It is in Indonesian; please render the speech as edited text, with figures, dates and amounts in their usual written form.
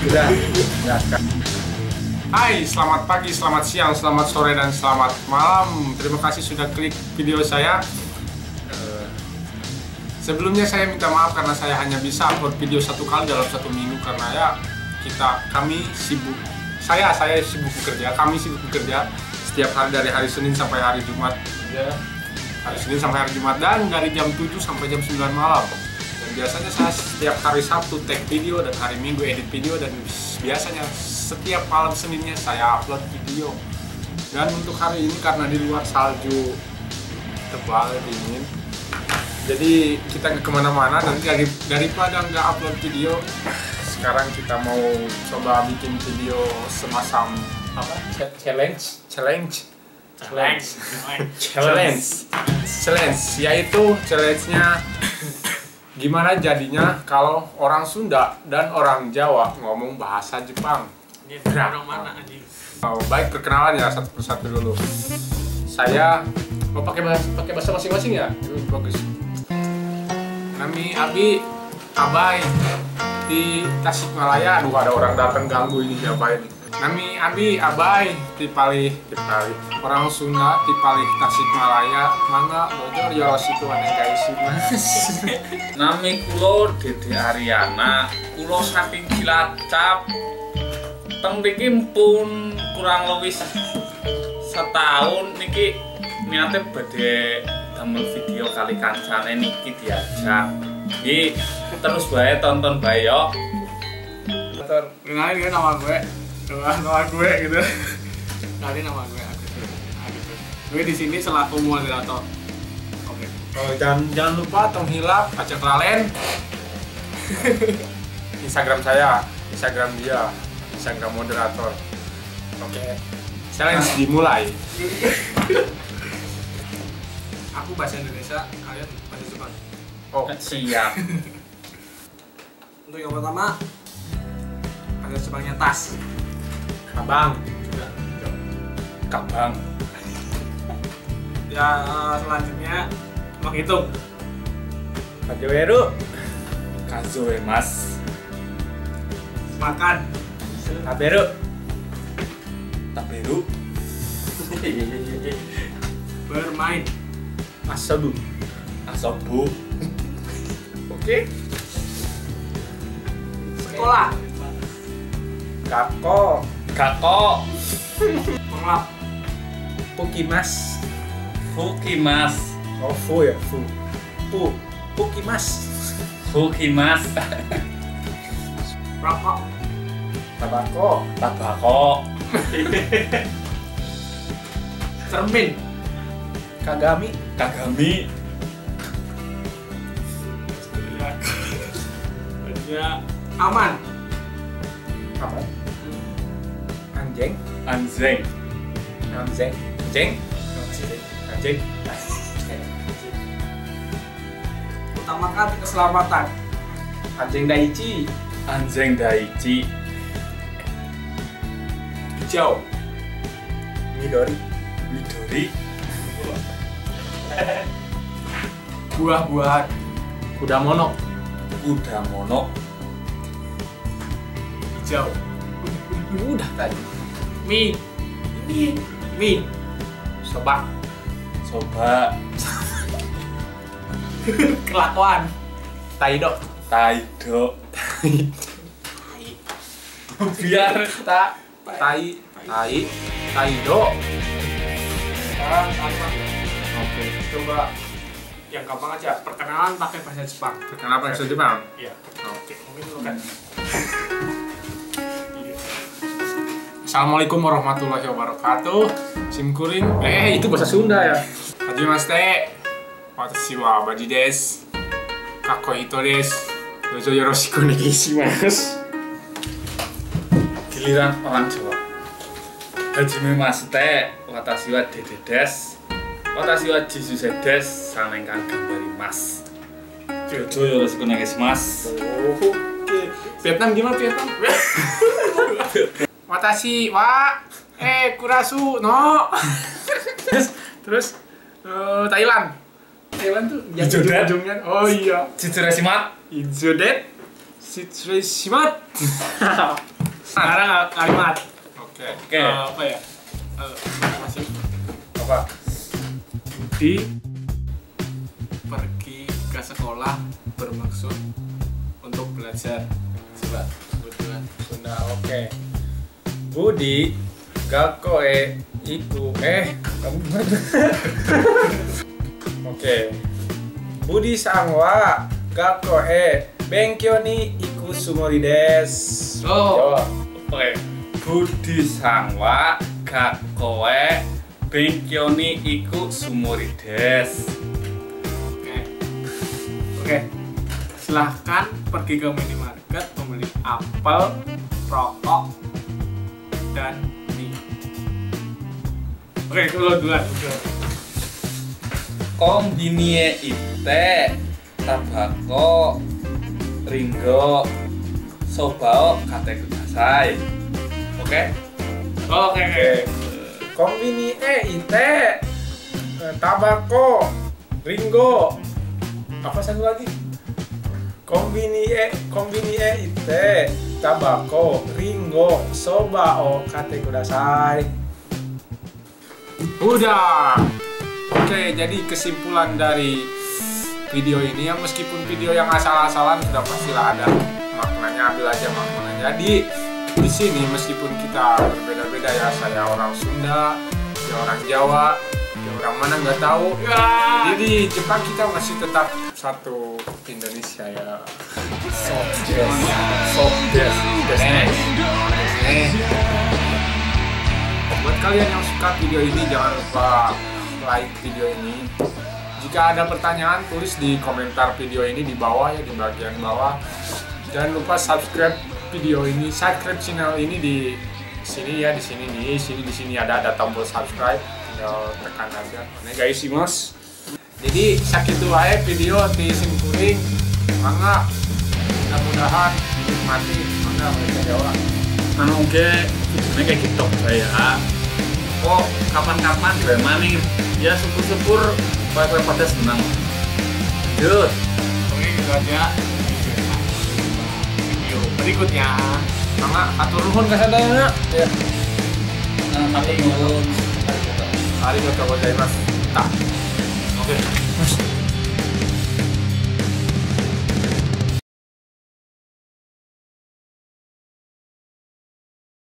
Udah. Hai, selamat pagi, selamat siang, selamat sore, dan selamat malam. Terima kasih sudah klik video saya. Sebelumnya saya minta maaf karena saya hanya bisa upload video satu kali dalam satu minggu karena ya kami sibuk. Saya sibuk bekerja, kami sibuk bekerja setiap hari dari hari Senin sampai hari Jumat. Ya, hari Senin sampai hari Jumat dan dari jam 7 sampai jam 9 malam. Biasanya saya setiap hari Sabtu take video dan hari Minggu edit video, dan biasanya setiap malam Seninnya saya upload video. Dan untuk hari ini karena di luar salju tebal dingin, jadi kita nggak kemana-mana. Nanti daripada nggak upload video, sekarang kita mau coba bikin video semacam apa? Challenge, yaitu challenge-nya gimana jadinya kalau orang Sunda dan orang Jawa ngomong bahasa Jepang. Orang mana anjing? Oh, baik, perkenalan ya satu persatu dulu. Saya mau pakai bahasa masing-masing ya. Bagus. Nami Abi Abai di Tasikmalaya. Aduh, ada orang datang ganggu ini, siapa ini? Nami Abi Abai Tipali orang Sunda Tipali Tasikmalaya. Mangga bojor yoroshiku onegaishimasu. Nami kulo Dede Aryana, kulo saking Cilacap. Teng mriki pun kurang lebih setahun niki niate badhe damel video kali kancane niki diajak. Iki terus bae tonton bae yo. Kenalin kan nama gue gitu. Kenalin nama gue Agus. Gue di sini selaku moderator. Oke. Oh, jangan lupa tong hilap ajak lalen. Instagram saya, Instagram dia, Instagram moderator. Oke. Challenge dimulai. Aku bahasa Indonesia, kalian bahasa Jepang. Oh, Siap. Untuk yang pertama, bahasa Jepangnya tas. Abang. Sudah. Kabang. Ya, selanjutnya menghitung. Kajeweru. Kazoe Mas. Makan. Taberu. Taberu. Bermain. Asabu. Asobu. Oke. Sekolah. Kako. Kako. Mengelap. Pukimas. Fukimas. Oh, fu ya, fu. Pukimas. Fukimas. Rokok. Tabako. Tabako. Cermin. Kagami. Kagami. Ya, aman. Apa? Anjing. Anjing. Anjing. Utamakan keselamatan. Anjing Daichi. Anjing Daichi. Hijau. Midori. Midori. Buah-buahan. Kuda mono. Kuda mono. Hijau. Udah tadi. Mie. Soba. Soba. Kelakuan. Taido. Taido. Biar Taido. Oke, coba yang gampang aja. Perkenalan pakai bahasa Jepang. Kenapa bahasa Jepang? Iya. Oke. Mungkin dulu kan. Assalamualaikum warahmatullahi wabarakatuh. Simkuring. Itu bahasa Sunda ya. Hajimashite. Watashi wa Baji desu. Kakko hito desu. Dojo yoroshiku onegaishimasu. giliran orang Jawa. Hajime Mashite, watashi wa Dede desu. Watashi wa Jisuse desu, sanengkan gambari Mas. Dojo yoroshiku onegaishimasu. Oke. Vietnam gimana Vietnam? Watashi wa kurasu no. Terus Thailand tuh yang Ijodet. ujung-ujungnya. Oh iya. Jitsuresimat. Ijodet. Simat. Sekarang kalimat. Oke. Apa ya? Masih. Apa? Budi pergi ke sekolah bermaksud untuk belajar. Coba kebetulan. Sunda. Oke. Budi gakoe iku kamu gimana? Oke. Budi sang wa gakoe benkyou ni iku sumori desu. Oh. Oke. Budi sangwa gakoe benkyou ni iku sumori desu. Oke. Silahkan pergi ke minimarket membeli apel, rokok, dan mie. Oke, kalau duluan. Kombinie ite tabako ringo sobao kate kudasai. Oke? Oke. Kombini ite tabako ringo apa satu lagi? Kombini ite tabako ringo soba o kate kudasai. Udah. Oke, jadi kesimpulan dari video ini ya, meskipun video yang asal-asalan sudah pastilah ada maknanya, ambil aja maknanya. Jadi di sini meskipun kita berbeda-beda ya, saya orang Sunda, dia orang Jawa, dia orang mana nggak tahu. Jadi di Jepang kita masih tetap satu Indonesia ya. Buat kalian yang suka video ini jangan lupa like video ini. Jika ada pertanyaan tulis di komentar video ini di bawah ya, di bagian bawah. Jangan lupa subscribe video ini, subscribe channel ini di sini ya, di sini ada tombol subscribe, tinggal tekan aja. Nah guys, mas. Jadi sakit wae video di simkuring, mangga mudah-mudahan dinikmati, mangga mereka Jawa. Anu ge kayak gitu saya. Oh, kapan-kapan gue maning ya, syukur-syukur baik-baik pada senang. Yuk. Oke, gitu aja video berikutnya. Mangga atur nuhun ka sadayana. Ya. Matur nuwun. Arigatou gozaimasu. Oke.